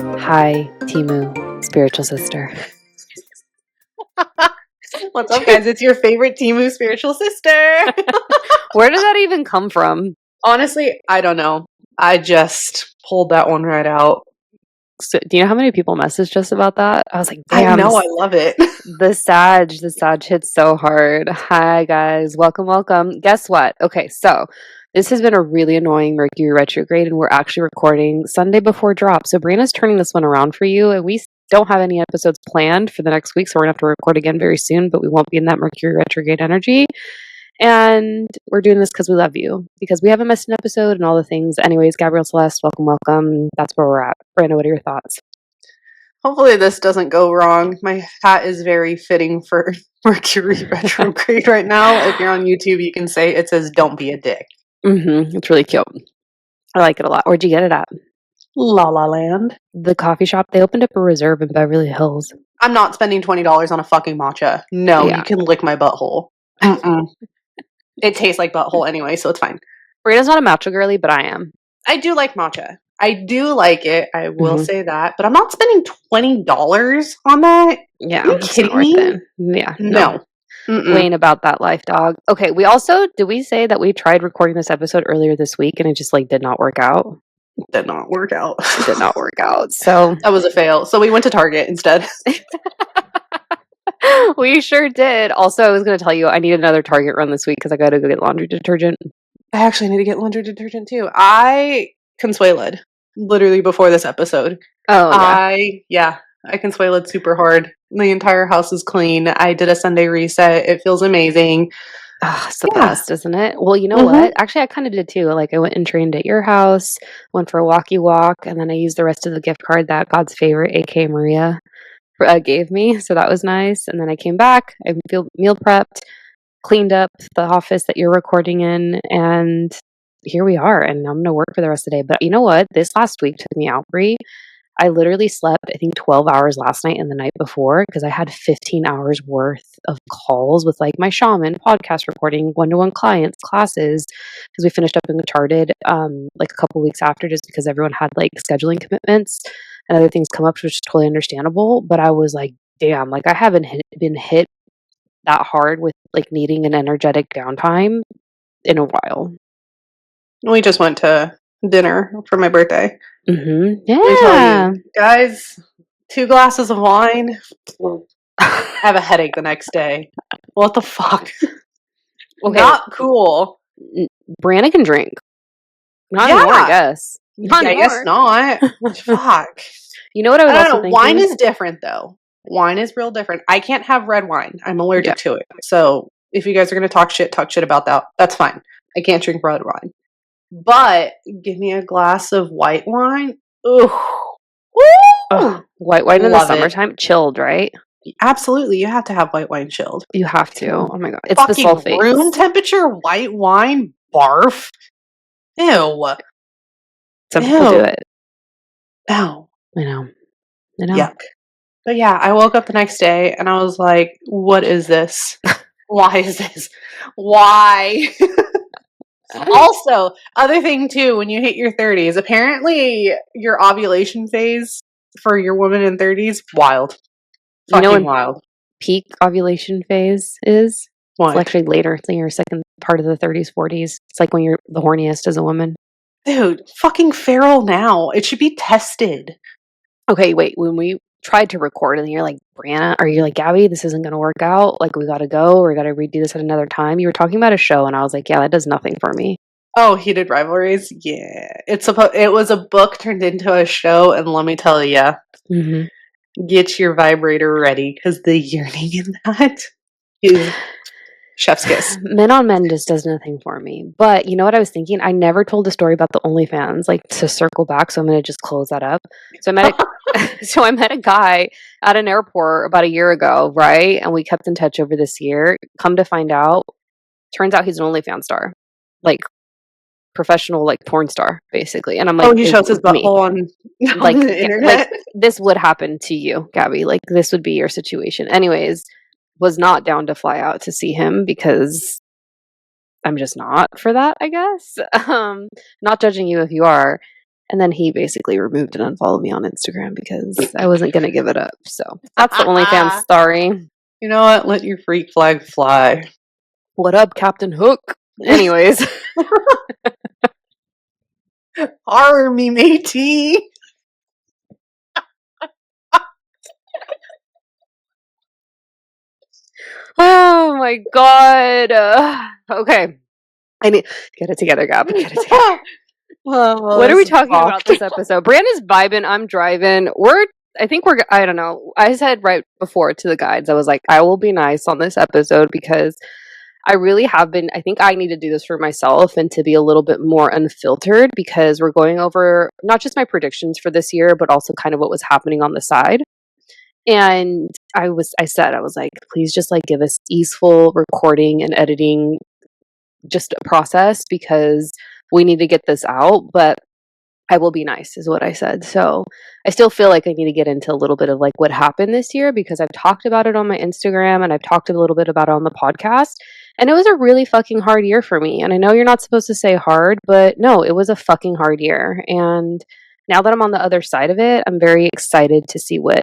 Hi, Timu, spiritual sister. What's up, guys? It's your favorite Timu spiritual sister. Where did that even come from? Honestly, I don't know. I just pulled that one right out. So, do you know how many people messaged us about that? I was like, damn. I know, I love it. The Sag hits so hard. Hi, guys. Welcome. Guess what? Okay, so this has been a really annoying Mercury retrograde, and we're actually recording Sunday before drop. So Brianna's turning this one around for you, and we don't have any episodes planned for the next week, so we're going to have to record again very soon, but we won't be in that Mercury retrograde energy. And we're doing this because we love you, because we haven't missed an episode and all the things. Anyways, Gabrielle, Celeste, welcome. That's where we're at. Brianna, what are your thoughts? Hopefully this doesn't go wrong. My hat is very fitting for Mercury retrograde right now. If you're on YouTube, you can say it says, "Don't be a dick." It's really cute. I like it a lot. Where'd you get it at? La La Land. The coffee shop. They opened up a Reserve in Beverly Hills. I'm not spending $20 on a fucking matcha. No, Yeah. You can lick my butthole. It tastes like butthole anyway, so it's fine. Brianna's not a matcha girly, but I am. I do like matcha. I do like it. I will say that. But I'm not spending $20 on that. Yeah. Are you kidding me? Yeah. No. We ain't about that life, dog. Okay, did we say that we tried recording this episode earlier this week and it just did not work out? Did not work out. It did not work out. So that was a fail. So we went to Target instead. We sure did. Also, I was going to tell you I need another Target run this week because I got to go get laundry detergent. I actually need to get laundry detergent too. I consueled literally before this episode. Oh, yeah. I consueled super hard. The entire house is clean. I did a Sunday reset. It feels amazing. It's the best, isn't it? Well, you know what? Actually, I kind of did too. I went and trained at your house, went for a walkie walk, and then I used the rest of the gift card that God's favorite, aka Maria, gave me. So that was nice. And then I came back, I meal prepped, cleaned up the office that you're recording in, and here we are. And I'm going to work for the rest of the day. But you know what? This last week took me out, Brie. I literally slept, I think, 12 hours last night and the night before because I had 15 hours worth of calls with my shaman, podcast recording, one-to-one clients, classes, because we finished up in Uncharted a couple weeks after just because everyone had scheduling commitments and other things come up, which is totally understandable. But I was like, damn, I haven't been hit that hard with needing an energetic downtime in a while. We just went to dinner for my birthday. Yeah. You, guys, 2 glasses of wine. I have a headache the next day. What the fuck? Okay. Not cool. Brianna can drink. Not anymore, I guess. I guess not. Fuck. You know what I was also thinking? Wine is different, though. Wine is real different. I can't have red wine. I'm allergic to it. So if you guys are going to talk shit about that. That's fine. I can't drink red wine. But give me a glass of white wine. Ooh. White wine in the summertime? Chilled, right? Absolutely. You have to have white wine chilled. You have to. Oh my God. It's fucking the sulfates. Room temperature white wine? Barf. Ew. Some people do it. Ew. I know. Yuck. But yeah, I woke up the next day and I was like, what is this? Why is this? Why? Also, other thing too, when you hit your 30s, apparently your ovulation phase for your woman in 30s, wild. Fucking wild. Peak ovulation phase is? What? It's actually later. It's your second part of the 30s, 40s. It's when you're the horniest as a woman. Dude, fucking feral now. It should be tested. Okay, wait. When we tried to record and you're like, Brianna, are you like, Gabby, this isn't going to work out? We got to go or we got to redo this at another time. You were talking about a show and I was like, yeah, that does nothing for me. Oh, Heated Rivalries? Yeah. It was a book turned into a show, and let me tell you, get your vibrator ready because the yearning in that is chef's kiss. Men on Men just does nothing for me. But you know what I was thinking? I never told the story about the OnlyFans, to circle back, so I'm going to just close that up. So I met a guy at an airport about a year ago, right? And we kept in touch over this year. Come to find out, turns out he's an OnlyFans star. Professional porn star, basically. And I'm like, he shows his butthole on the internet. This would happen to you, Gabby. This would be your situation. Anyways, was not down to fly out to see him because I'm just not for that, I guess. Not judging you if you are. And then he basically removed and unfollowed me on Instagram because I wasn't going to give it up. So that's the OnlyFans story. You know what? Let your freak flag fly. What up, Captain Hook? Anyways. Horror me, matey. Oh my god. Okay. I need get it together, Gab. Get it together. What are we talking about this episode? Brandon's vibing. I'm driving. I don't know. I said right before to the guides, I was like, I will be nice on this episode because I really have been. I think I need to do this for myself and to be a little bit more unfiltered because we're going over not just my predictions for this year, but also kind of what was happening on the side. And I was like, please just like give us easeful recording and editing just a process because we need to get this out. But I will be nice, is what I said. So I still feel like I need to get into a little bit of like what happened this year because I've talked about it on my Instagram and I've talked a little bit about it on the podcast. And it was a really fucking hard year for me. And I know you're not supposed to say hard, but no, it was a fucking hard year. And now that I'm on the other side of it, I'm very excited to see what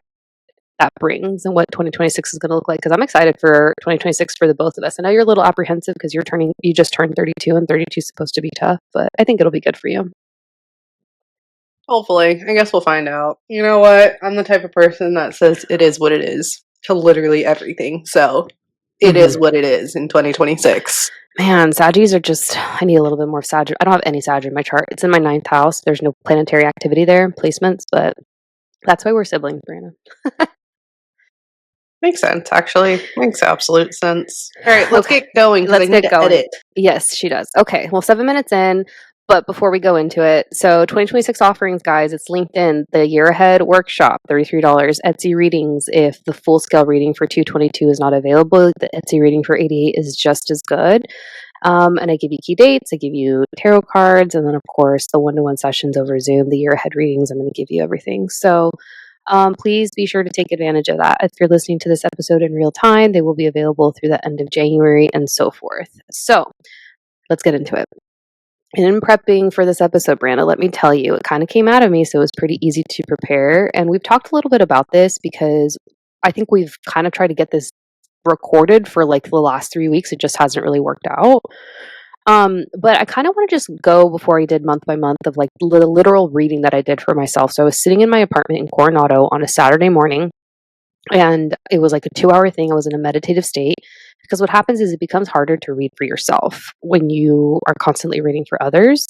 that brings and what 2026 is going to look like because I'm excited for 2026 for the both of us. I know you're a little apprehensive because you just turned 32 and 32 is supposed to be tough, but I think it'll be good for you. Hopefully. I guess we'll find out. You know what? I'm the type of person that says it is what it is to literally everything. So it is what it is in 2026. Man, Saggies are just, I need a little bit more Sag. I don't have any Sag in my chart. It's in my 9th house. There's no planetary activity there, placements, but that's why we're siblings, Brianna. Makes sense, actually. Makes absolute sense. All right, let's get going because I need to edit. Yes, she does. Okay, well, 7 minutes in, but before we go into it, so 2026 offerings, guys, it's LinkedIn, the Year Ahead Workshop, $33, Etsy readings. If the full scale reading for 222 is not available, the Etsy reading for 88 is just as good. And I give you key dates, I give you tarot cards, and then, of course, the one-to-one sessions over Zoom, the Year Ahead readings, I'm going to give you everything. So please be sure to take advantage of that. If you're listening to this episode in real time, they will be available through the end of January and so forth. So let's get into it. In prepping for this episode, Brianna, let me tell you, it kind of came out of me, so it was pretty easy to prepare. And we've talked a little bit about this because I think we've kind of tried to get this recorded for like the last 3 weeks. It just hasn't really worked out. But I kind of want to just go before I did month by month of like the literal reading that I did for myself. So I was sitting in my apartment in Coronado on a Saturday morning, and it was like a 2-hour thing. I was in a meditative state because what happens is it becomes harder to read for yourself when you are constantly reading for others.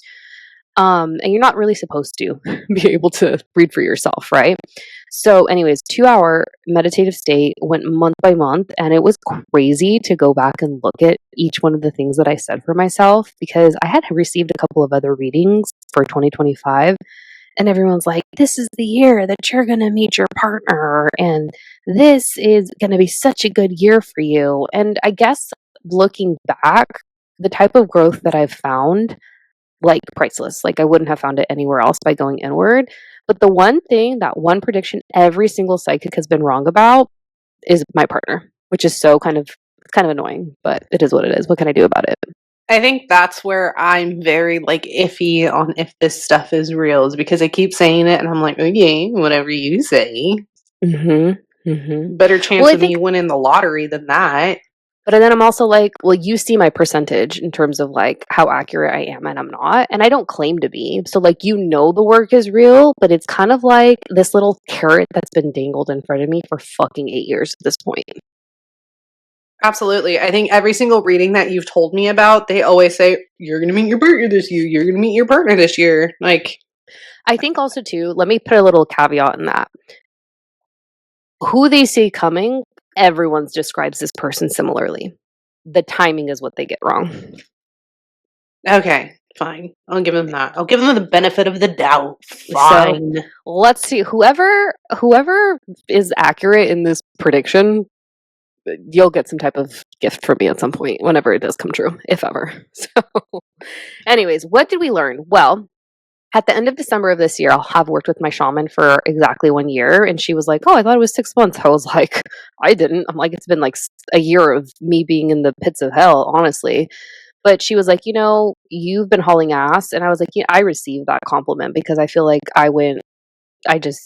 And you're not really supposed to be able to read for yourself, right? So, anyways, 2-hour meditative state went month by month, and it was crazy to go back and look at each one of the things that I said for myself because I had received a couple of other readings for 2025, and everyone's like, this is the year that you're going to meet your partner, and this is going to be such a good year for you. And I guess looking back, the type of growth that I've found, like priceless. Like I wouldn't have found it anywhere else by going inward. But the one thing, that one prediction every single psychic has been wrong about is my partner, which is so kind of annoying, but it is what it is. What can I do about it? I think that's where I'm very like iffy on if this stuff is real, is because I keep saying it and I'm like, okay, whatever you say. Better chance of me winning the lottery than that. But then I'm also like, well, you see my percentage in terms of like how accurate I am and I'm not. And I don't claim to be. So like, you know, the work is real, but it's kind of like this little carrot that's been dangled in front of me for fucking 8 years at this point. Absolutely. I think every single reading that you've told me about, they always say, you're going to meet your partner this year. You're going to meet your partner this year. Like, I think also too, let me put a little caveat in that. Who they see coming, everyone describes this person similarly. The timing is what they get wrong. Okay, fine. I'll give them that. I'll give them the benefit of the doubt. Fine. So, let's see. Whoever is accurate in this prediction, you'll get some type of gift from me at some point whenever it does come true, if ever. So, anyways, what did we learn? Well, at the end of December of this year, I'll have worked with my shaman for exactly 1 year. And she was like, oh, I thought it was 6 months. I was like, I didn't. I'm like, it's been like a year of me being in the pits of hell, honestly. But she was like, you've been hauling ass. And I was like, yeah, I received that compliment because I feel like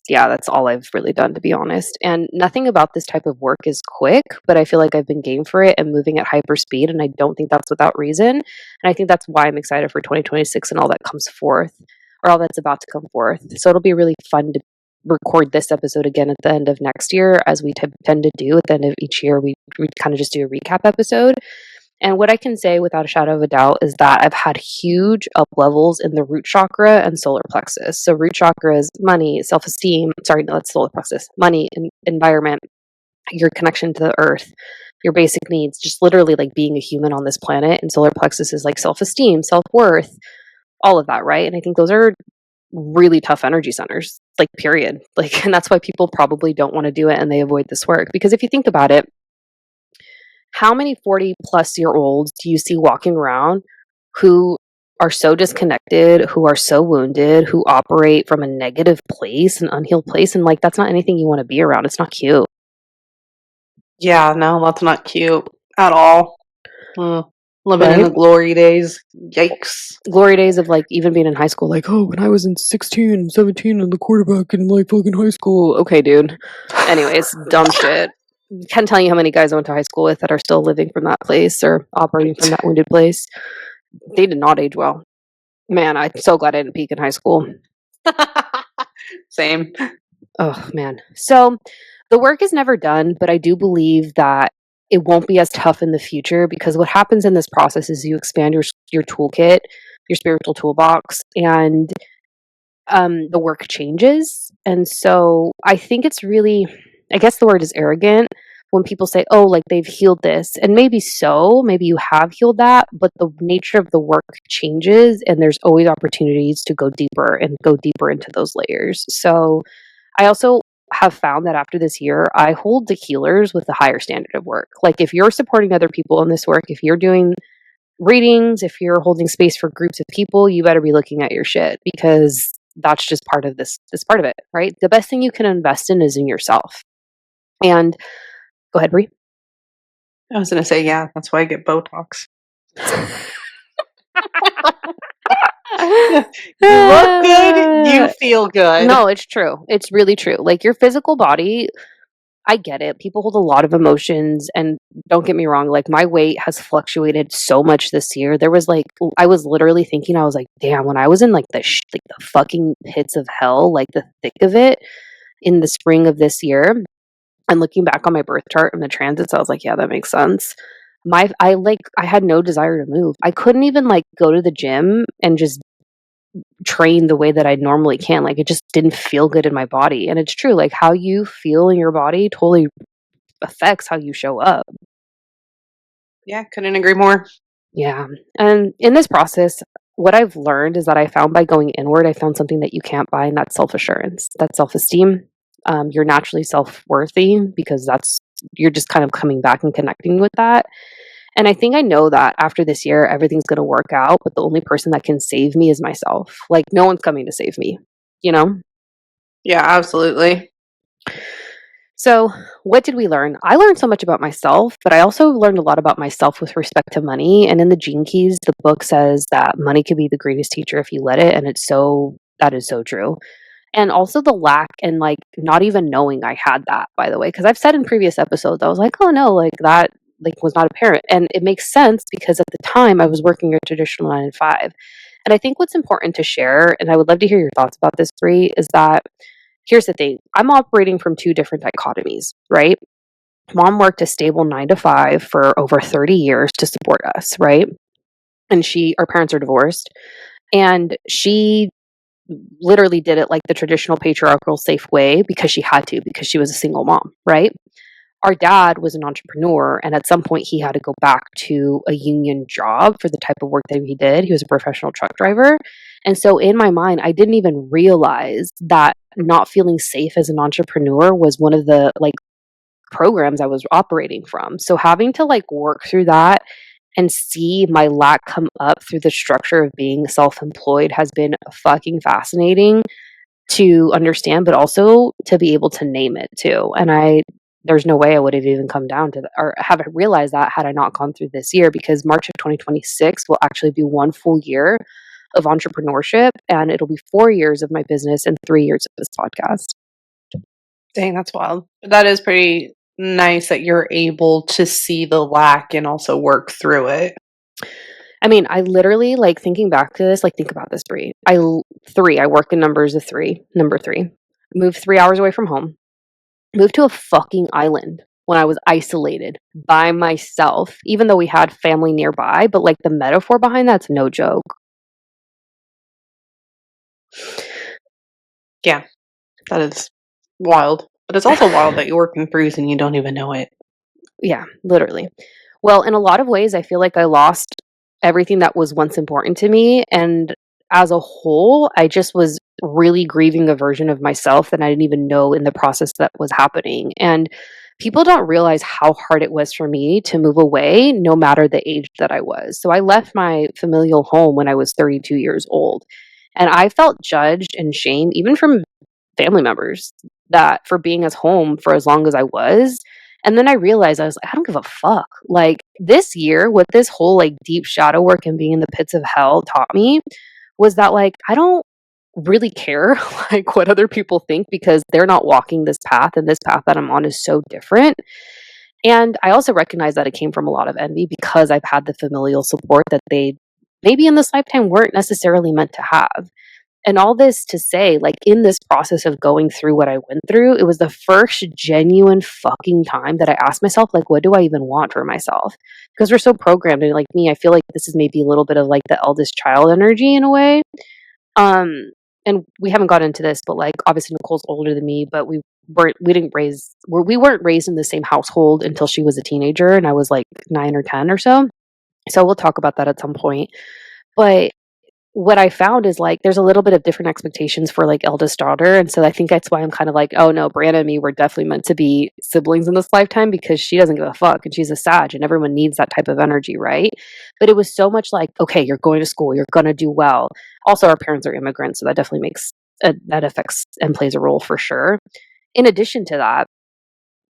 yeah, that's all I've really done, to be honest. And nothing about this type of work is quick, but I feel like I've been game for it and moving at hyper speed. And I don't think that's without reason. And I think that's why I'm excited for 2026 and all that comes forth, or all that's about to come forth. So it'll be really fun to record this episode again at the end of next year, as we tend to do at the end of each year. We kind of just do a recap episode. And what I can say without a shadow of a doubt is that I've had huge up levels in the root chakra and solar plexus. So root chakra is money, self-esteem. Sorry, no, that's solar plexus. Money, environment, your connection to the earth, your basic needs, just literally like being a human on this planet. And solar plexus is like self-esteem, self-worth, all of that, right? And I think those are really tough energy centers, like period. Like, and that's why people probably don't want to do it and they avoid this work. Because if you think about it, how many 40-plus-year-olds do you see walking around who are so disconnected, who are so wounded, who operate from a negative place, an unhealed place? And like, that's not anything you want to be around. It's not cute. Yeah, no, that's not cute at all. Living in Right? the glory days. Yikes. Glory days of like even being in high school, like, oh, when I was in 16, 17 and the quarterback in like fucking high school. Okay, dude. Anyways, dumb shit. Can't tell you how many guys I went to high school with that are still living from that place or operating from that wounded place. They did not age well. Man, I'm so glad I didn't peak in high school. Same. Oh, man. So the work is never done, but I do believe that it won't be as tough in the future, because what happens in this process is you expand your toolkit, your spiritual toolbox, and the work changes. And so I think it's really, I guess the word is arrogant when people say, oh, like they've healed this. And maybe so, maybe you have healed that, but the nature of the work changes and there's always opportunities to go deeper and go deeper into those layers. So I also have found that after this year, I hold the healers with a higher standard of work. Like if you're supporting other people in this work, if you're doing readings, if you're holding space for groups of people, you better be looking at your shit, because that's just part of this part of it, right? The best thing you can invest in is in yourself. And go ahead, Brie. I was going to say, yeah, that's why I get Botox. You look good, you feel good. No, it's true. It's really true. Like your physical body, I get it. People hold a lot of emotions, and don't get me wrong, like my weight has fluctuated so much this year. There was like I was literally thinking, I was like, damn, when I was in like like the fucking pits of hell, like the thick of it in the spring of this year, and looking back on my birth chart and the transits, I was like, yeah, that makes sense. I had no desire to move. I couldn't even like go to the gym and just train the way that I normally can. Like it just didn't feel good in my body. And it's true, like how you feel in your body totally affects how you show up. Yeah, couldn't agree more. Yeah. And in this process, what I've learned is that I found by going inward, I found something that you can't buy, and that's self assurance, that's self esteem. You're naturally self worthy because you're just kind of coming back and connecting with that. And I think I know that after this year, everything's going to work out, but the only person that can save me is myself. Like, no one's coming to save me, you know? Yeah, absolutely. So, what did we learn? I learned so much about myself, but I also learned a lot about myself with respect to money. And in the Gene Keys, the book says that money could be the greatest teacher if you let it. And that is so true. And also the lack and like not even knowing I had that, by the way, because I've said in previous episodes, I was like, oh no, like that like was not apparent. And it makes sense because at the time I was working a traditional 9 to 5. And I think what's important to share, and I would love to hear your thoughts about this, Bree, is that here's the thing. I'm operating from two different dichotomies, right? Mom worked a stable 9 to 5 for over 30 years to support us, right? And our parents are divorced. And she literally did it like the traditional patriarchal safe way because she had to, because she was a single mom, right? Our dad was an entrepreneur, and at some point he had to go back to a union job for the type of work that he did. He was a professional truck driver. And so in my mind, I didn't even realize that not feeling safe as an entrepreneur was one of the like programs I was operating from. So having to like work through that and see my lack come up through the structure of being self-employed has been fucking fascinating to understand, but also to be able to name it too. And there's no way I would have even come down to that or have realized that had I not gone through this year, because March of 2026 will actually be 1 full year of entrepreneurship, and it'll be 4 years of my business and 3 years of this podcast. Dang, that's wild. That is pretty nice that you're able to see the lack and also work through it. I mean, I literally, like, thinking back to this, like, think about this, Brie. I work in numbers of 3, number 3. Moved 3 hours away from home. Moved to a fucking island when I was isolated by myself, even though we had family nearby, but, like, the metaphor behind that's no joke. Yeah, that is wild. But it's also wild that you're working through and you don't even know it. Yeah, literally. Well, in a lot of ways, I feel like I lost everything that was once important to me. And as a whole, I just was really grieving a version of myself that I didn't even know in the process that was happening. And people don't realize how hard it was for me to move away, no matter the age that I was. So I left my familial home when I was 32 years old. And I felt judged and shamed, even from family members, that for being as home for as long as I was. And then I realized I was like, I don't give a fuck. Like this year, what this whole like deep shadow work and being in the pits of hell taught me was that like I don't really care like what other people think, because they're not walking this path, and this path that I'm on is so different. And I also recognize that it came from a lot of envy, because I've had the familial support that they maybe in this lifetime weren't necessarily meant to have. And all this to say, like, in this process of going through what I went through, it was the first genuine fucking time that I asked myself, like, what do I even want for myself? Because we're so programmed, and like me, I feel like this is maybe a little bit of like the eldest child energy in a way. Um, and we haven't got into this, but like obviously Nicole's older than me, but we weren't raised in the same household until she was a teenager, and I was like 9 or 10 or so. So we'll talk about that at some point. But what I found is like there's a little bit of different expectations for like eldest daughter. And so I think that's why I'm kind of like, oh no, Brianna and me were definitely meant to be siblings in this lifetime, because she doesn't give a fuck and she's a Sag and everyone needs that type of energy, right? But it was so much like, okay, you're going to school, you're gonna do well. Also, our parents are immigrants, so that definitely that affects and plays a role for sure. In addition to that,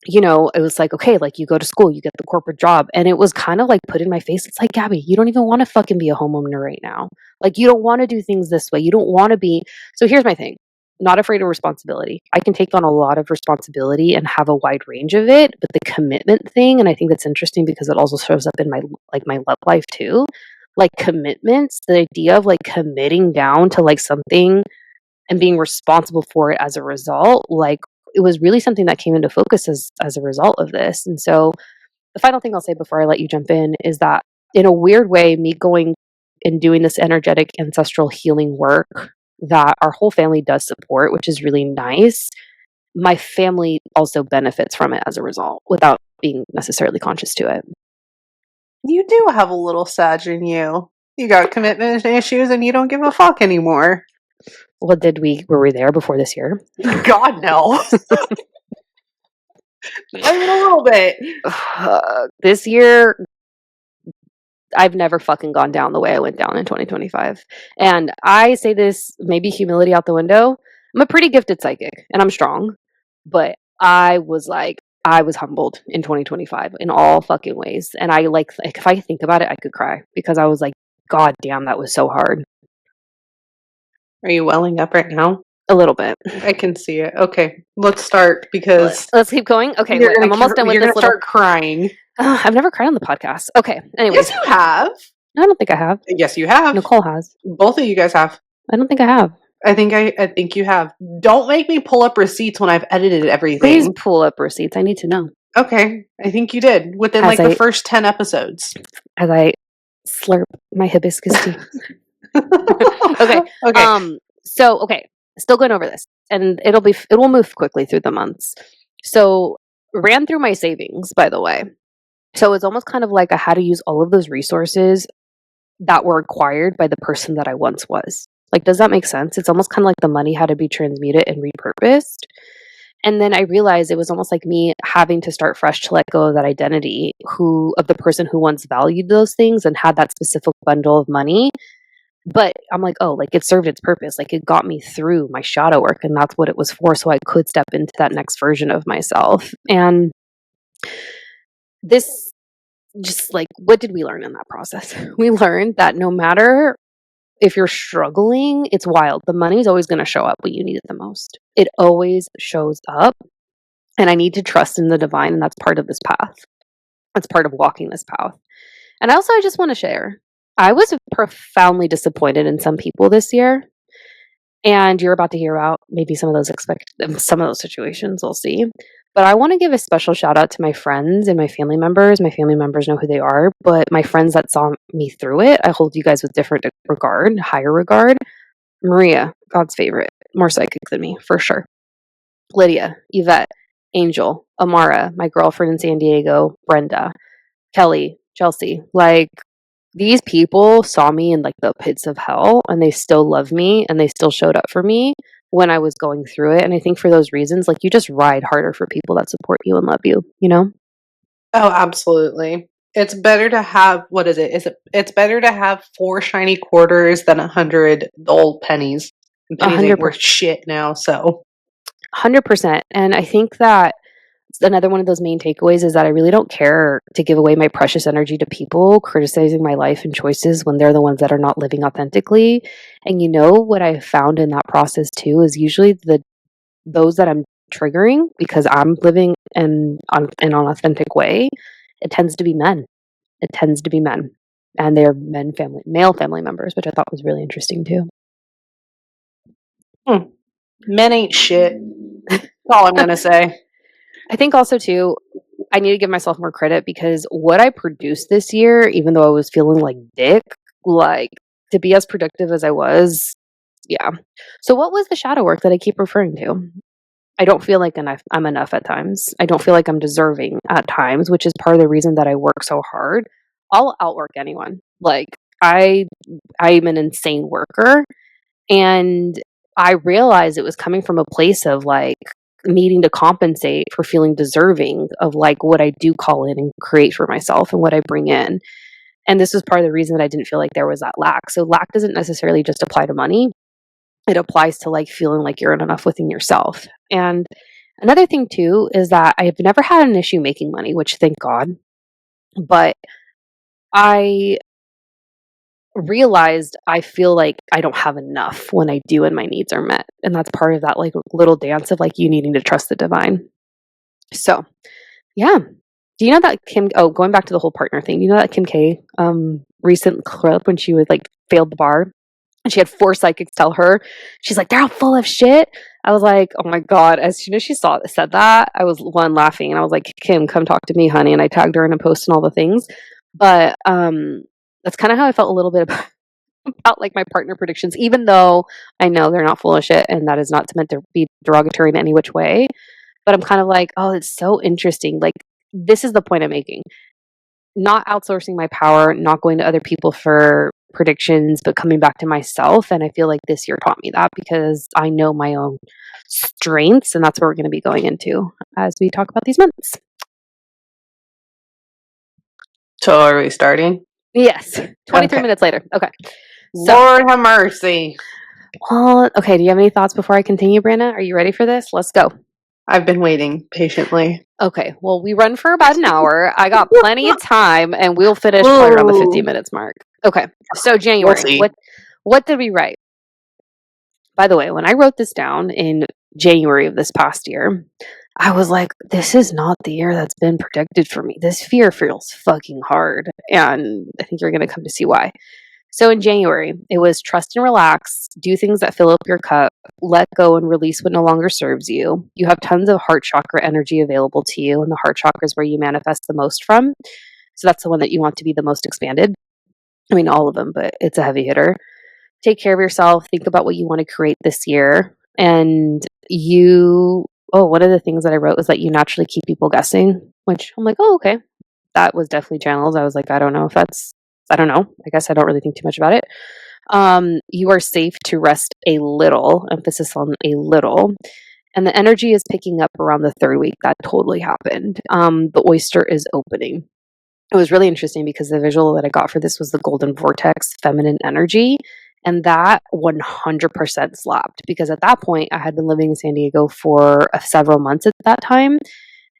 it was like, okay, like you go to school, you get the corporate job. And it was kind of like put in my face. It's like, Gabby, you don't even want to fucking be a homeowner right now. Like, you don't want to do things this way. You don't want to be. So here's my thing, not afraid of responsibility. I can take on a lot of responsibility and have a wide range of it. But the commitment thing, and I think that's interesting because it also shows up in my love life too. Like commitments, the idea of like committing down to like something and being responsible for it as a result, like it was really something that came into focus as a result of this. And so the final thing I'll say before I let you jump in is that in a weird way, me going and doing this energetic ancestral healing work that our whole family does support, which is really nice, my family also benefits from it as a result without being necessarily conscious to it. You do have a little Sag in you. You got commitment issues and you don't give a fuck anymore. Well, were we there before this year? God, no. Not even a little bit. This year, I've never fucking gone down the way I went down in 2025. And I say this, maybe humility out the window. I'm a pretty gifted psychic and I'm strong, but I was humbled in 2025 in all fucking ways. And I like if I think about it, I could cry, because I was like, God damn, that was so hard. Are you welling up right now? A little bit. I can see it. Okay, let's start, because let's keep going. Okay, wait, I'm almost done with this. You're gonna start crying. I've never cried on the podcast. Okay, anyways. Yes, you have. I don't think I have. Yes, you have. Nicole has. Both of you guys have. I don't think I have. I think you have. Don't make me pull up receipts when I've edited everything. Please pull up receipts. I need to know. Okay, I think you did within the first 10 episodes. As I slurp my hibiscus tea. Okay. So still going over this, and it will move quickly through the months. So ran through my savings, by the way. So it's almost kind of like I had to use all of those resources that were acquired by the person that I once was. Like, does that make sense? It's almost kind of like the money had to be transmuted and repurposed. And then I realized it was almost like me having to start fresh to let go of that identity of the person who once valued those things and had that specific bundle of money. But I'm like, oh, like it served its purpose. Like it got me through my shadow work, and that's what it was for. So I could step into that next version of myself. And This just like, what did we learn in that process? We learned that no matter if you're struggling, it's wild. The money is always going to show up when you need it the most. It always shows up. And I need to trust in the divine. And that's part of this path. That's part of walking this path. And also, I just want to share I was profoundly disappointed in some people this year. And you're about to hear about maybe some of those situations. We'll see. But I want to give a special shout out to my friends and my family members. My family members know who they are, but my friends that saw me through it, I hold you guys with different regard, higher regard. Maria, God's favorite, more psychic than me, for sure. Lydia, Yvette, Angel, Amara, my girlfriend in San Diego, Brenda, Kelly, Chelsea. Like, these people saw me in like the pits of hell and they still love me and they still showed up for me when I was going through it. And I think for those reasons, like, you just ride harder for people that support you and love you, you know? Oh, absolutely. It's better to have, what is it? It's better to have 4 shiny quarters than 100 dull pennies. And pennies ain't worth 100%. shit now, so. 100%. And I think that another one of those main takeaways is that I really don't care to give away my precious energy to people criticizing my life and choices when they're the ones that are not living authentically. And you know what I found in that process too is usually those that I'm triggering because I'm living in an authentic way. It tends to be men. It tends to be men, and they're male family members, which I thought was really interesting too. Men ain't shit. That's all I'm going to say. I think also too, I need to give myself more credit because what I produced this year, even though I was feeling like dick, like, to be as productive as I was, yeah. So what was the shadow work that I keep referring to? I don't feel like I'm enough at times. I don't feel like I'm deserving at times, which is part of the reason that I work so hard. I'll outwork anyone. Like, I'm an insane worker, and I realized it was coming from a place of like needing to compensate for feeling deserving of like what I do call in and create for myself and what I bring in. And this was part of the reason that I didn't feel like there was that lack. So lack doesn't necessarily just apply to money. It applies to like feeling like you're enough within yourself. And another thing too is that I've never had an issue making money, which thank God. But I realized I feel like I don't have enough when I do and my needs are met. And that's part of that like little dance of like you needing to trust the divine. So, yeah. Do you know that going back to the whole partner thing, you know that Kim K recent clip when she was like failed the bar and she had 4 psychics tell her, she's like, they're all full of shit. I was like, oh my God. As soon as she said that, I was one laughing and I was like, Kim, come talk to me, honey. And I tagged her in a post and all the things. But that's kind of how I felt a little bit about like my partner predictions, even though I know they're not full of shit and that is not meant to be derogatory in any which way. But I'm kind of like, oh, it's so interesting. Like, this is the point I'm making. Not outsourcing my power, not going to other people for predictions, but coming back to myself. And I feel like this year taught me that because I know my own strengths. And that's what we're going to be going into as we talk about these months. So are we starting? Yes. 23 minutes later. Okay. So, Lord have mercy. Okay. Do you have any thoughts before I continue, Brandon? Are you ready for this? Let's go. I've been waiting patiently. Okay. Well, we run for about an hour. I got plenty of time, and we'll finish probably around the 50 minutes mark. Okay. So January. We'll what did we write? By the way, when I wrote this down in January of this past year, I was like, this is not the year that's been predicted for me. This fear feels fucking hard. And I think you're going to come to see why. So in January, it was trust and relax, do things that fill up your cup, let go and release what no longer serves you. You have tons of heart chakra energy available to you, and the heart chakra is where you manifest the most from. So that's the one that you want to be the most expanded. I mean, all of them, but it's a heavy hitter. Take care of yourself. Think about what you want to create this year. And one of the things that I wrote was that you naturally keep people guessing, which I'm like, oh, okay. That was definitely channels. I was like, I don't know. I guess I don't really think too much about it. You are safe to rest a little, emphasis on a little. And the energy is picking up around the 3rd week. That totally happened. The oyster is opening. It was really interesting because the visual that I got for this was the golden vortex, feminine energy. And that 100% slapped because at that point I had been living in San Diego for several months at that time.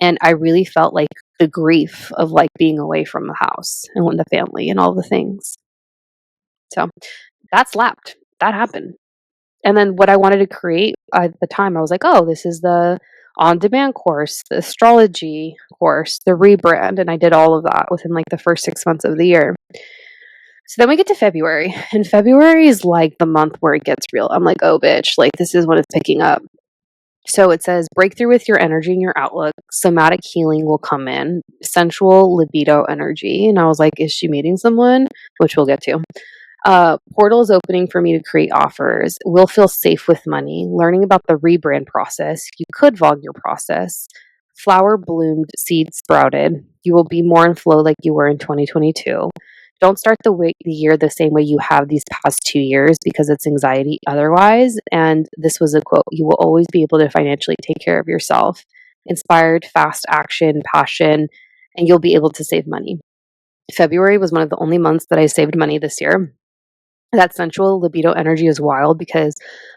And I really felt like the grief of like being away from the house and the family and all the things. So that slapped. That happened. And then what I wanted to create at the time, I was like, oh, this is the on demand course, the astrology course, the rebrand. And I did all of that within like the first 6 months of the year. So then we get to February, and February is like the month where it gets real. I'm like, oh, bitch, like this is when it's picking up. So it says breakthrough with your energy and your outlook. Somatic healing will come in, sensual libido energy. And I was like, is she meeting someone? Which we'll get to. Portal is opening for me to create offers. We'll feel safe with money. Learning about the rebrand process. You could vlog your process. Flower bloomed, seed sprouted. You will be more in flow like you were in 2022. Don't start the year the same way you have these past 2 years because it's anxiety otherwise. And this was a quote: you will always be able to financially take care of yourself. Inspired, fast action, passion, and you'll be able to save money. February was one of the only months that I saved money this year. That sensual libido energy is wild because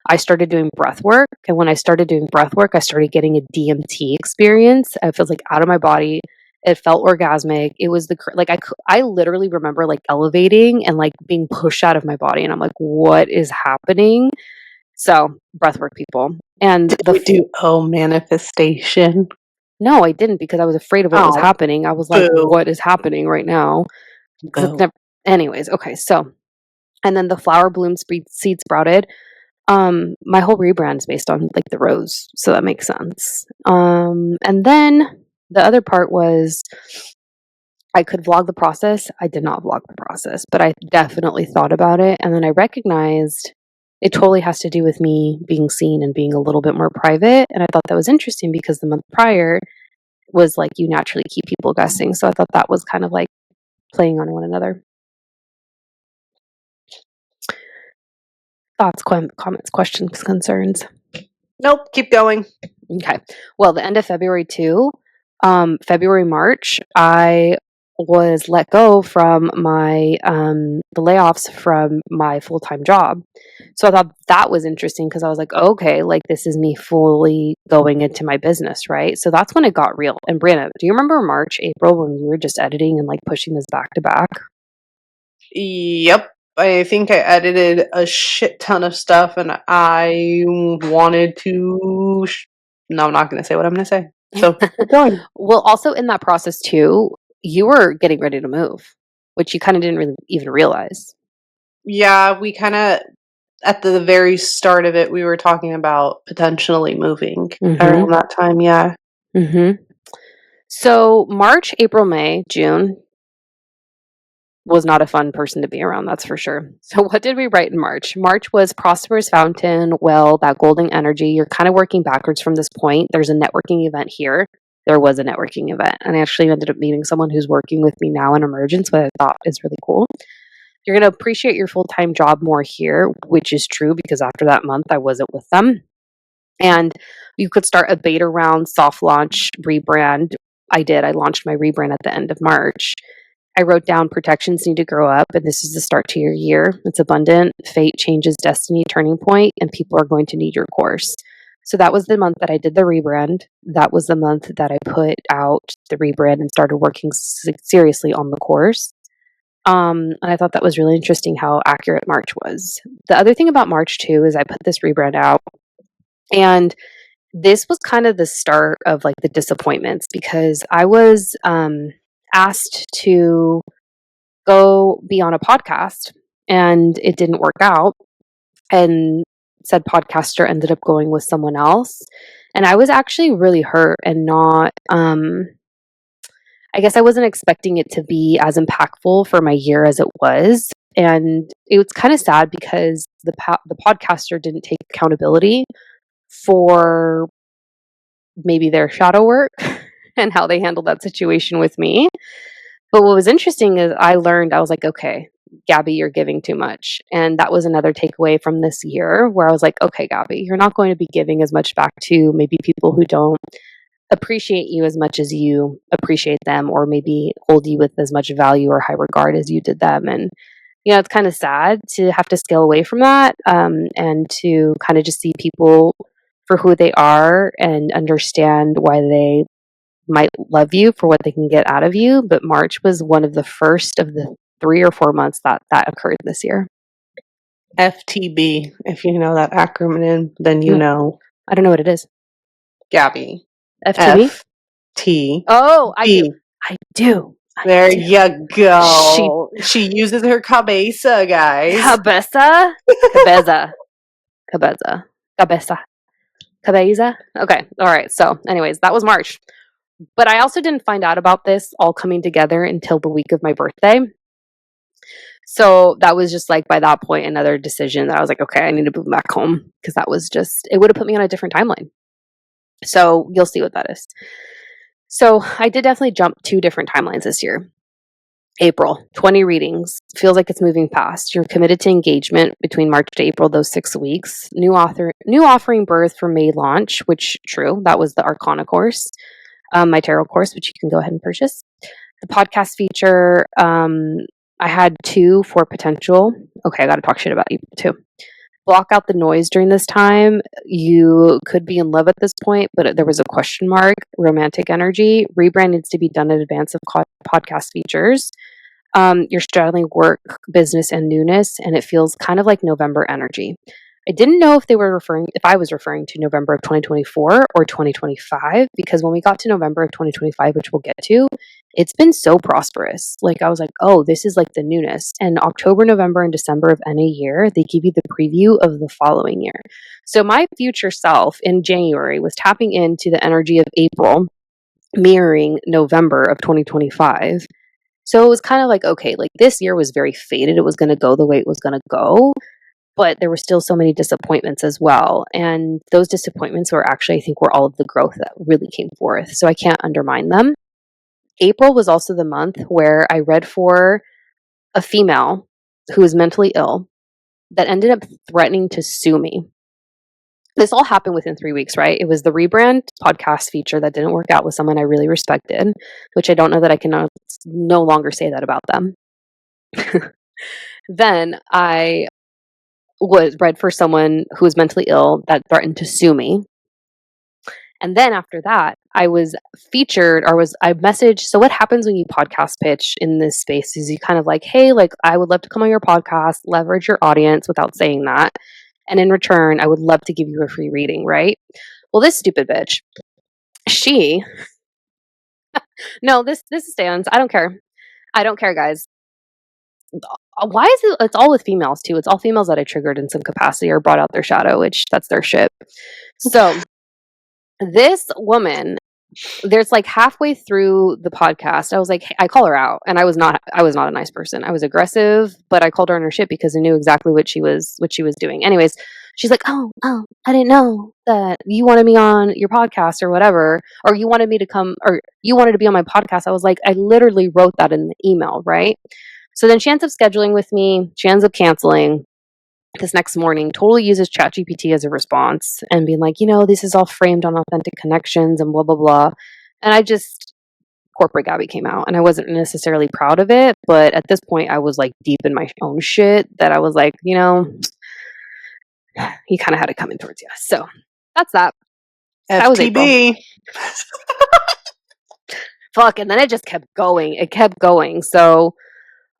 I started doing breath work. And when I started doing breath work, I started getting a DMT experience. I felt like out of my body. It felt orgasmic. It was I literally remember like elevating and like being pushed out of my body. And I'm like, what is happening? So, breath work, people. And Did you do manifestation? no, I didn't, because I was afraid of what was Oh, happening. I was like, boo. what is happening right now? Because it's Boo. never, anyways. Okay. So, and then the flower bloom seed sprouted. My whole rebrand is based on like the rose, so that makes sense. And then the other part was I could vlog the process. I did not vlog the process, but I definitely thought about it, and then I recognized it totally has to do with me being seen and being a little bit more private. And I thought that was interesting because the month prior was like you naturally keep people guessing, so I thought that was kind of like playing on one another. Thoughts, comments, questions, concerns. Nope, keep going. Okay. Well, the end of February too, February, March, I was let go from my the layoffs from my full-time job. So I thought that was interesting because I was like, okay, like this is me fully going into my business, right? So that's when it got real. And Brianna, do you remember March, April when you were just editing and like pushing this back to back? Yep. I think I edited a shit ton of stuff and I wanted to. No, I'm not going to say what I'm going to say. So keep going. Well, also in that process too, you were getting ready to move, which you kind of didn't really even realize. Yeah, we kind of, at the very start of it, we were talking about potentially moving Mm-hmm. around that time. Yeah. Mm-hmm. So March, April, May, June was not a fun person to be around, that's for sure. So what did we write in March? March was prosperous fountain, well, that golden energy. You're kind of working backwards from this point. There's a networking event here. There was a networking event. And I actually ended up meeting someone who's working with me now in Emergence, which I thought is really cool. You're going to appreciate your full-time job more here, which is true because after that month, I wasn't with them. And you could start a beta round, soft launch, rebrand. I did. I launched my rebrand at the end of March. I wrote down protections need to grow up, and this is the start to your year. It's abundant. Fate changes destiny, turning point, and people are going to need your course. So that was the month that I did the rebrand. That was the month that I put out the rebrand and started working seriously on the course. And I thought that was really interesting how accurate March was. The other thing about March too is I put this rebrand out, and this was kind of the start of like the disappointments because I was asked to go be on a podcast and it didn't work out. And said podcaster ended up going with someone else. And I was actually really hurt and not, I guess I wasn't expecting it to be as impactful for my year as it was. And it was kind of sad because the podcaster didn't take accountability for maybe their shadow work and how they handled that situation with me. But what was interesting is I learned, I was like, okay, Gabby, you're giving too much. And that was another takeaway from this year where I was like, okay, Gabby, you're not going to be giving as much back to maybe people who don't appreciate you as much as you appreciate them, or maybe hold you with as much value or high regard as you did them. And, you know, it's kind of sad to have to scale away from that, and to kind of just see people for who they are and understand why they might love you for what they can get out of you, but March was one of the first of the 3 or 4 months that occurred this year. FTB. If you know that acronym, then you No, know. I don't know what it is. Gabby. FTB? FTB. Oh, I do. I do. There you go. She uses her cabeza, guys. Cabeza? Cabeza. Cabeza. Cabeza. Cabeza? Okay. All right. So, anyways, that was March. But I also didn't find out about this all coming together until the week of my birthday. So that was just like by that point another decision that I was like, okay, I need to move back home because that was just it would have put me on a different timeline. So you'll see what that is. So I did definitely jump 2 different timelines this year. April, 20 readings. Feels like it's moving fast. You're committed to engagement between March to April, those 6 weeks. New offering birth for May launch, which true, that was the Arcana course, my tarot course, which you can go ahead and purchase. The podcast feature, I had 2 for potential. Okay, I got to talk shit about you too. Block out the noise during this time. You could be in love at this point, but there was a question mark. Romantic energy. Rebrand needs to be done in advance of podcast features. You're straddling work, business, and newness, and it feels kind of like November energy. I didn't know if I was referring to November of 2024 or 2025, because when we got to November of 2025, which we'll get to, it's been so prosperous. Like I was like, oh, this is like the newness. And October, November, and December of any year, they give you the preview of the following year. So my future self in January was tapping into the energy of April, mirroring November of 2025. So it was kind of like, okay, like this year was very fated. It was going to go the way it was going to go. But there were still so many disappointments as well. And those disappointments were actually, I think, were all of the growth that really came forth. So I can't undermine them. April was also the month where I read for a female who was mentally ill that ended up threatening to sue me. This all happened within 3 weeks, right? It was the rebrand podcast feature that didn't work out with someone I really respected, which I don't know that I can no longer say that about them. Then I was read for someone who was mentally ill that threatened to sue me. And then after that, I was featured I messaged. So what happens when you podcast pitch in this space is you kind of like, hey, like I would love to come on your podcast, leverage your audience without saying that. And in return, I would love to give you a free reading, right? Well, this stupid bitch, no, this stands. I don't care. I don't care, guys. Why is it? It's all with females too. It's all females that I triggered in some capacity or brought out their shadow, which that's their shit. So this woman, there's like halfway through the podcast, I was like, hey, I call her out, and I was not a nice person. I was aggressive, but I called her on her shit because I knew exactly what she was doing. Anyways, she's like, oh, I didn't know that you wanted me on your podcast or whatever, or you wanted me to come, or you wanted to be on my podcast. I was like, I literally wrote that in the email, right? So then she ends up scheduling with me. She ends up canceling this next morning, totally uses ChatGPT as a response and being like, this is all framed on authentic connections and blah, blah, blah. And corporate Gabby came out, and I wasn't necessarily proud of it. But at this point, I was like deep in my own shit that I was like, you kind of had it coming towards you. So that's that. That was April. Fuck. And then it just kept going. It kept going. So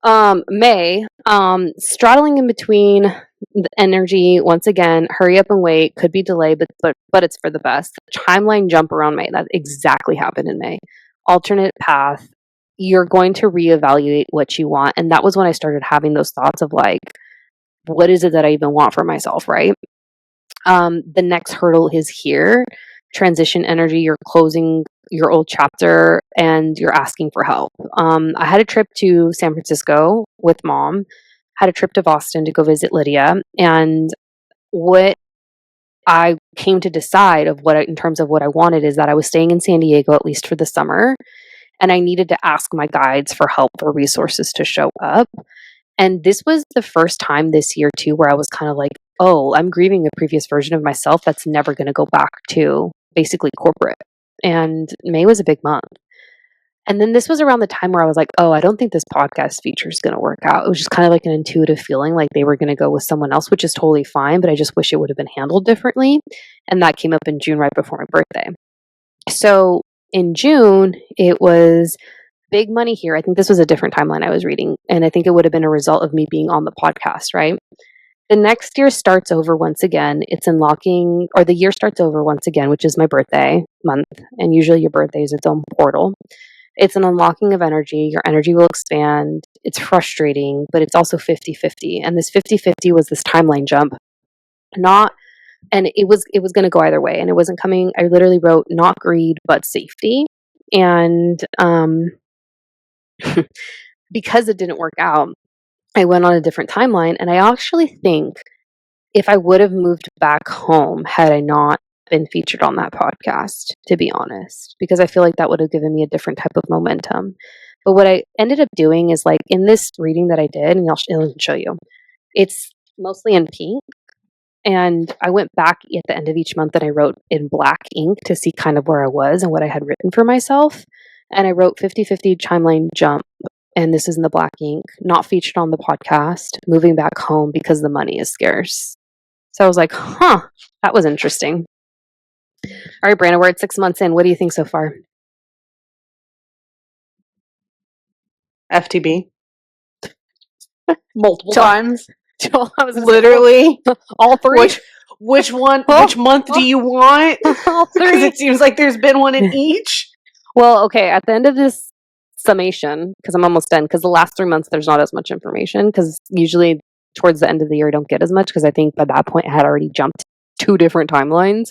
May, straddling in between the energy once again, hurry up and wait, could be delayed, but it's for the best. Timeline jump around May. That exactly happened in May. Alternate path. You're going to reevaluate what you want. And that was when I started having those thoughts of like, what is it that I even want for myself, right? The next hurdle is here. Transition energy, you're closing your old chapter and you're asking for help. I had a trip to San Francisco with mom, had a trip to Boston to go visit Lydia. And what I came to decide in terms of what I wanted is that I was staying in San Diego, at least for the summer. And I needed to ask my guides for help or resources to show up. And this was the first time this year too, where I was kind of like, oh, I'm grieving a previous version of myself that's never going to go back to basically corporate. And May was a big month. And then this was around the time where I was like, oh, I don't think this podcast feature is going to work out. It was just kind of like an intuitive feeling like they were going to go with someone else, which is totally fine. But I just wish it would have been handled differently. And that came up in June right before my birthday. So in June, it was big money here. I think this was a different timeline I was reading, and I think it would have been a result of me being on the podcast, right? The next year starts over once again. It's unlocking, or the year starts over once again, which is my birthday month. And usually your birthday is its own portal. It's an unlocking of energy. Your energy will expand. It's frustrating, but it's also 50-50. And this 50-50 was this timeline jump. Not and it was going to go either way, and it wasn't coming. I literally wrote not greed but safety. And because it didn't work out, I went on a different timeline, and I actually think if I would have moved back home had I not been featured on that podcast, to be honest, because I feel like that would have given me a different type of momentum. But what I ended up doing is, like, in this reading that I did, and I'll show you, it's mostly in pink. And I went back at the end of each month and I wrote in black ink to see kind of where I was and what I had written for myself. And I wrote 50-50 timeline jump. And this is in the black ink, not featured on the podcast, moving back home because the money is scarce. So I was like, huh, that was interesting. All right, Brandon, we're at 6 months in. What do you think so far? FTB. Multiple times. I was literally all three. Which one? Which month do you want? All three. Because it seems like there's been one in each. Well, okay. At the end of this summation, because I'm almost done, because the last 3 months there's not as much information, because usually towards the end of the year I don't get as much, because I think by that point I had already jumped 2 different timelines.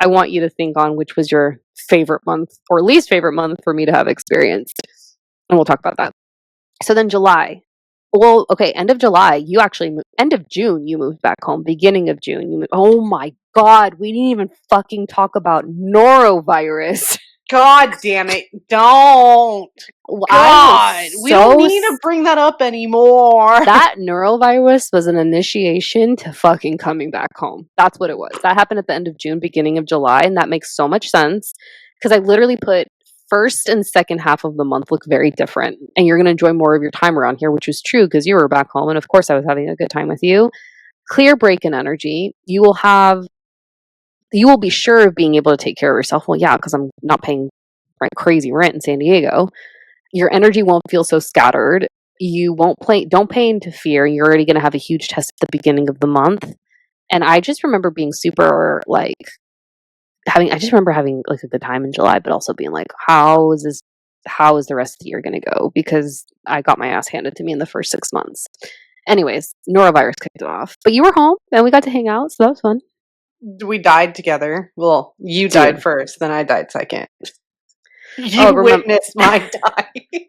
I want you to think on which was your favorite month or least favorite month for me to have experienced, and we'll talk about that. So then July. Well, okay, end of July, end of June, you moved back home. Beginning of June, you moved. Oh my God, we didn't even fucking talk about norovirus. God damn it, don't. God, we don't need to bring that up anymore. That norovirus was an initiation to fucking coming back home. That's what it was. That happened at the end of June, beginning of July, and that makes so much sense because I literally put first and second half of the month look very different, and you're going to enjoy more of your time around here, which was true because you were back home, and of course I was having a good time with you. Clear break in energy. You will be sure of being able to take care of yourself. Well, yeah, because I'm not paying crazy rent in San Diego. Your energy won't feel so scattered. You don't play into fear. You're already going to have a huge test at the beginning of the month. And I just remember being super I just remember having like a good time in July, but also being like, how is the rest of the year going to go? Because I got my ass handed to me in the first 6 months. Anyways, norovirus kicked it off. But you were home and we got to hang out, so that was fun. We died together. Well, you died first, then I died second. You witnessed my dying.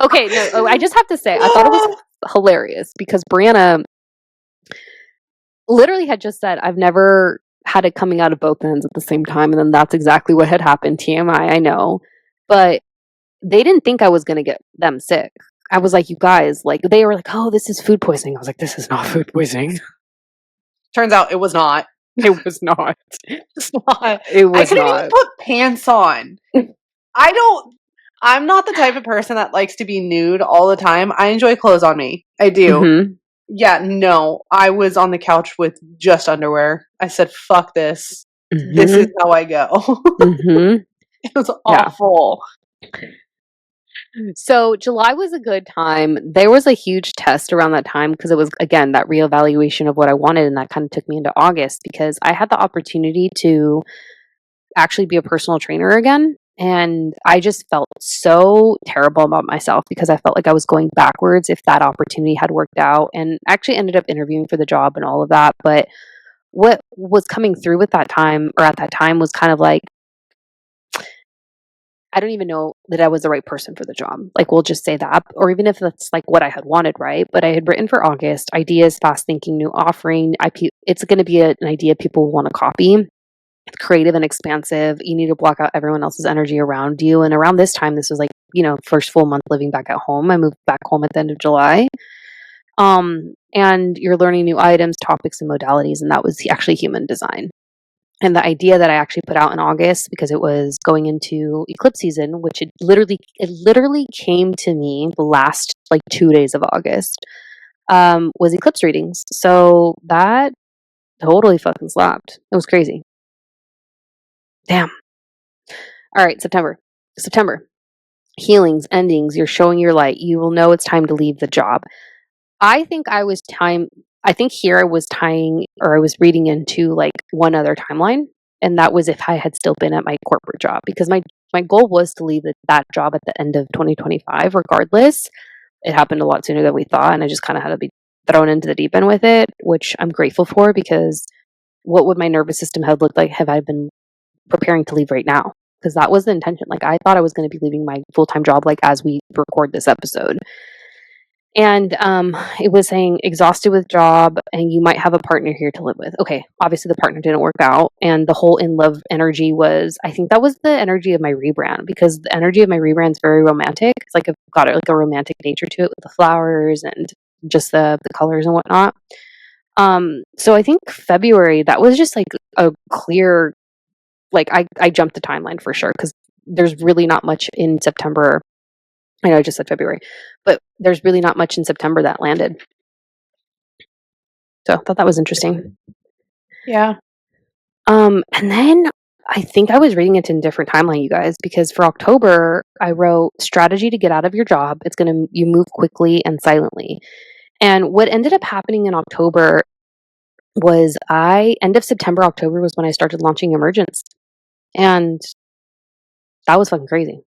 Okay, no, I just have to say, I thought it was hilarious because Brianna literally had just said, I've never had it coming out of both ends at the same time. And then that's exactly what had happened. TMI, I know. But they didn't think I was going to get them sick. I was like, you guys, like, they were like, oh, this is food poisoning. I was like, this is not food poisoning. Turns out it was not. It was not. It's not. It was I couldn't even put pants on. I'm not the type of person that likes to be nude all the time. I enjoy clothes on me. I do. Mm-hmm. Yeah, no. I was on the couch with just underwear. I said, fuck this. Mm-hmm. This is how I go. Mm-hmm. It was awful. Yeah. So July was a good time. There was a huge test around that time because it was, again, that reevaluation of what I wanted. And that kind of took me into August because I had the opportunity to actually be a personal trainer again. And I just felt so terrible about myself because I felt like I was going backwards if that opportunity had worked out. And I actually ended up interviewing for the job and all of that. But what was coming through at that time was kind of like, I don't even know that I was the right person for the job. Like, we'll just say that. Or even if that's like what I had wanted, right? But I had written for August, ideas, fast thinking, new offering. It's going to be an idea people want to copy. It's creative and expansive. You need to block out everyone else's energy around you. And around this time, this was like, first full month living back at home. I moved back home at the end of July. And you're learning new items, topics, and modalities. And that was actually human design. And the idea that I actually put out in August, because it was going into eclipse season, which it literally came to me the last 2 days of August, was eclipse readings. So that totally fucking slapped. It was crazy. Damn. All right, September. September. Healings, endings, you're showing your light. You will know it's time to leave the job. I think here I was tying or I was reading into like one other timeline, and that was if I had still been at my corporate job because my goal was to leave that job at the end of 2025 regardless. It happened a lot sooner than we thought, and I just kind of had to be thrown into the deep end with it, which I'm grateful for because what would my nervous system have looked like have I been preparing to leave right now? Because that was the intention. Like I thought I was going to be leaving my full-time job like as we record this episode. And it was saying exhausted with job and you might have a partner here to live with. Okay, obviously the partner didn't work out and the whole in love energy was I think that was the energy of my rebrand because the energy of my rebrand is very romantic. It's like I've got it like a romantic nature to it with the flowers and just the colors and whatnot. So I think February that was just like a clear like I jumped the timeline for sure because there's really not much in September. I know I just said February, but there's really not much in September that landed. So I thought that was interesting. Yeah. And then I think I was reading it in a different timeline, you guys, because for October I wrote strategy to get out of your job. It's gonna you move quickly and silently. And what ended up happening in October was end of September, October was when I started launching Emergence. And that was fucking crazy.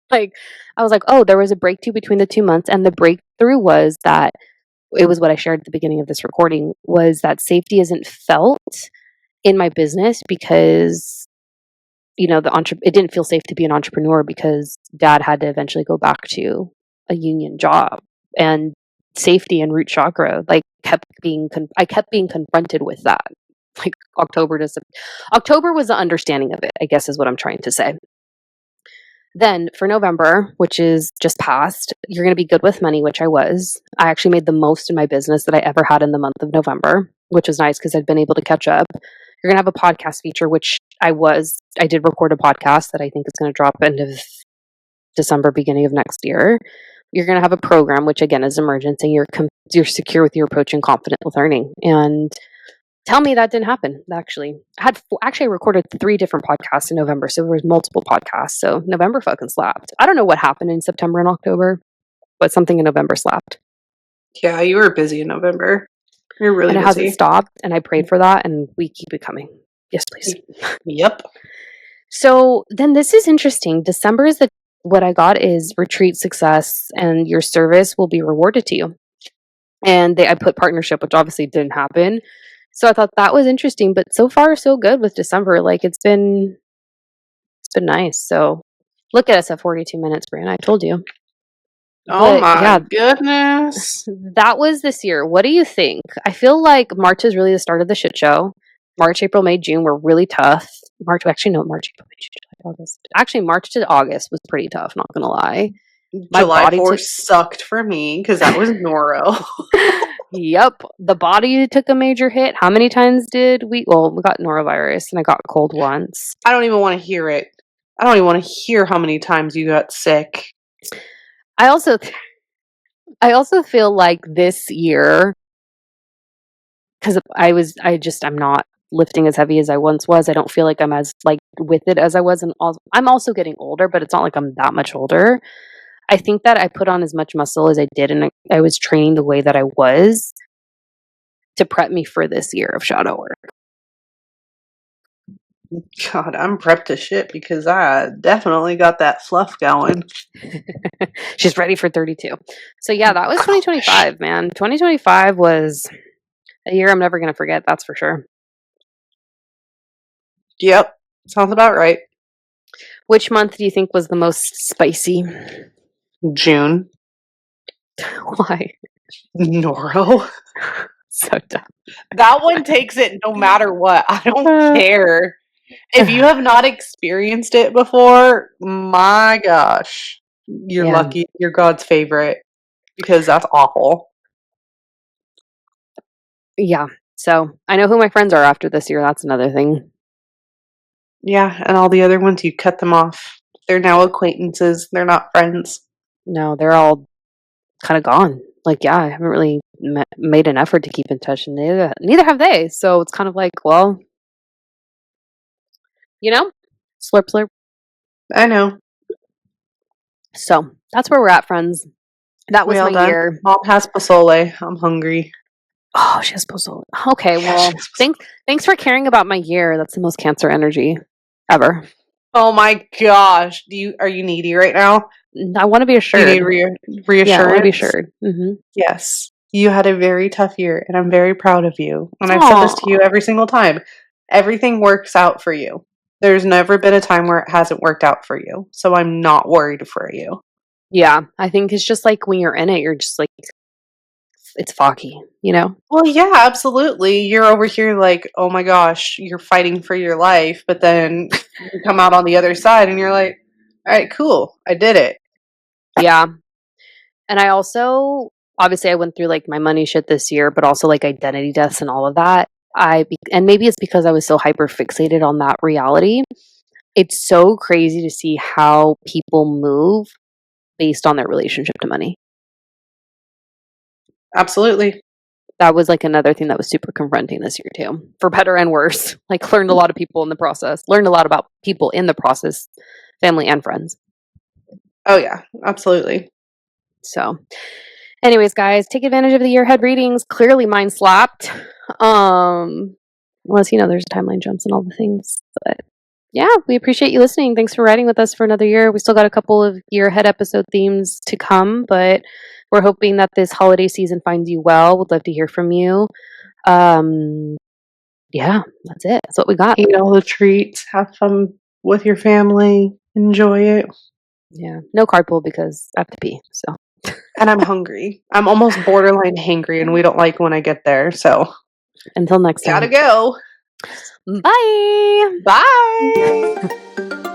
Like I was like, oh, there was a breakthrough between the 2 months, and the breakthrough was that it was what I shared at the beginning of this recording was that safety isn't felt in my business because it didn't feel safe to be an entrepreneur because dad had to eventually go back to a union job and safety and root chakra like I kept being confronted with that like October was the understanding of it I guess is what I'm trying to say. Then for November, which is just past, you're going to be good with money, which I was. I actually made the most in my business that I ever had in the month of November, which was nice because I'd been able to catch up. You're going to have a podcast feature, which I did record a podcast that I think is going to drop end of December, beginning of next year. You're going to have a program, which again is emergence, and you're secure with your approach and confident with earning. And tell me that didn't happen. Actually, I recorded 3 different podcasts in November, so there was multiple podcasts. So November fucking slapped. I don't know what happened in September and October, but something in November slapped. Yeah, you were busy in November. You're really and it busy. hasn't stopped. And I prayed for that, and we keep it coming. Yes, please. Yep. So then this is interesting. December is what I got is retreat success, and your service will be rewarded to you. And I put partnership, which obviously didn't happen. So I thought that was interesting, but so far so good with December. Like it's been nice. So look at us at 42 minutes, Brian. I told you. Oh But my yeah, goodness. that was this year. What do you think? I feel like March is really the start of the shit show. March, April, May, June were really tough. March, actually, no, March, April, May, June, July, August. Actually, March to August was pretty tough, not gonna lie. My July body 4th took sucked for me because that was Noro. Yep, the body took a major hit. How many times did we got norovirus and I got cold once. I don't even want to hear it. I don't even want to hear how many times you got sick. I also feel like this year cuz I'm not lifting as heavy as I once was. I don't feel like I'm as like with it as I was, and I'm also getting older, but it's not like I'm that much older. I think that I put on as much muscle as I did, and I was training the way that I was to prep me for this year of shadow work. God, I'm prepped as shit because I definitely got that fluff going. She's ready for 32. So yeah, that was 2025, man. 2025 was a year I'm never going to forget, that's for sure. Yep, sounds about right. Which month do you think was the most spicy? June. Why? Noro. So dumb. That one takes it no matter what. I don't care. If you have not experienced it before, my gosh, you're lucky. You're God's favorite because that's awful. Yeah. So I know who my friends are after this year. That's another thing. Yeah, and all the other ones, you cut them off. They're now acquaintances. They're not friends. No, they're all kind of gone. Like, yeah, I haven't really made an effort to keep in touch, and neither have they. So it's kind of like, well, slurp, slurp. I know. So that's where we're at, friends. That We was my all done? year. Mom has pozole. I'm hungry. Oh, she has pozole. Okay, Yeah, she well, has pozole. thanks for caring about my year. That's the most Cancer energy ever. Oh my gosh. Are you needy right now? I want to be Do you need assured. Yeah, I want to be reassurance? assured. Yes. You had a very tough year, and I'm very proud of you. And I've said this to you Oh, every single time. Everything works out for you. There's never been a time where it hasn't worked out for you. So I'm not worried for you. yeah. I think it's just like when you're in it, you're just like it's foggy, you know? Well, yeah, absolutely. You're over here like, oh my gosh, you're fighting for your life. But then you come out on the other side and you're like, all right, cool. I did it. Yeah. And I also obviously I went through like my money shit this year, but also like identity deaths and all of that. And maybe it's because I was so hyper fixated on that reality. It's so crazy to see how people move based on their relationship to money. Absolutely. That was like another thing that was super confronting this year too, for better and worse. Like learned a lot of people in the process. Learned a lot about people in the process, family and friends. Oh, yeah, absolutely. So, anyways, guys, take advantage of the year ahead readings. Clearly mine slapped. Unless there's timeline jumps and all the things. But yeah, we appreciate you listening. Thanks for riding with us for another year. We still got a couple of year ahead episode themes to come, but we're hoping that this holiday season finds you well. Would love to hear from you. Um, yeah, that's it. That's what we got. Eat all the treats, have fun with your family, enjoy it. Yeah, no carpool because I have to pee. So And I'm hungry. I'm almost borderline hangry, and we don't like when I get there. So, until next gotta time. go. Bye. Bye.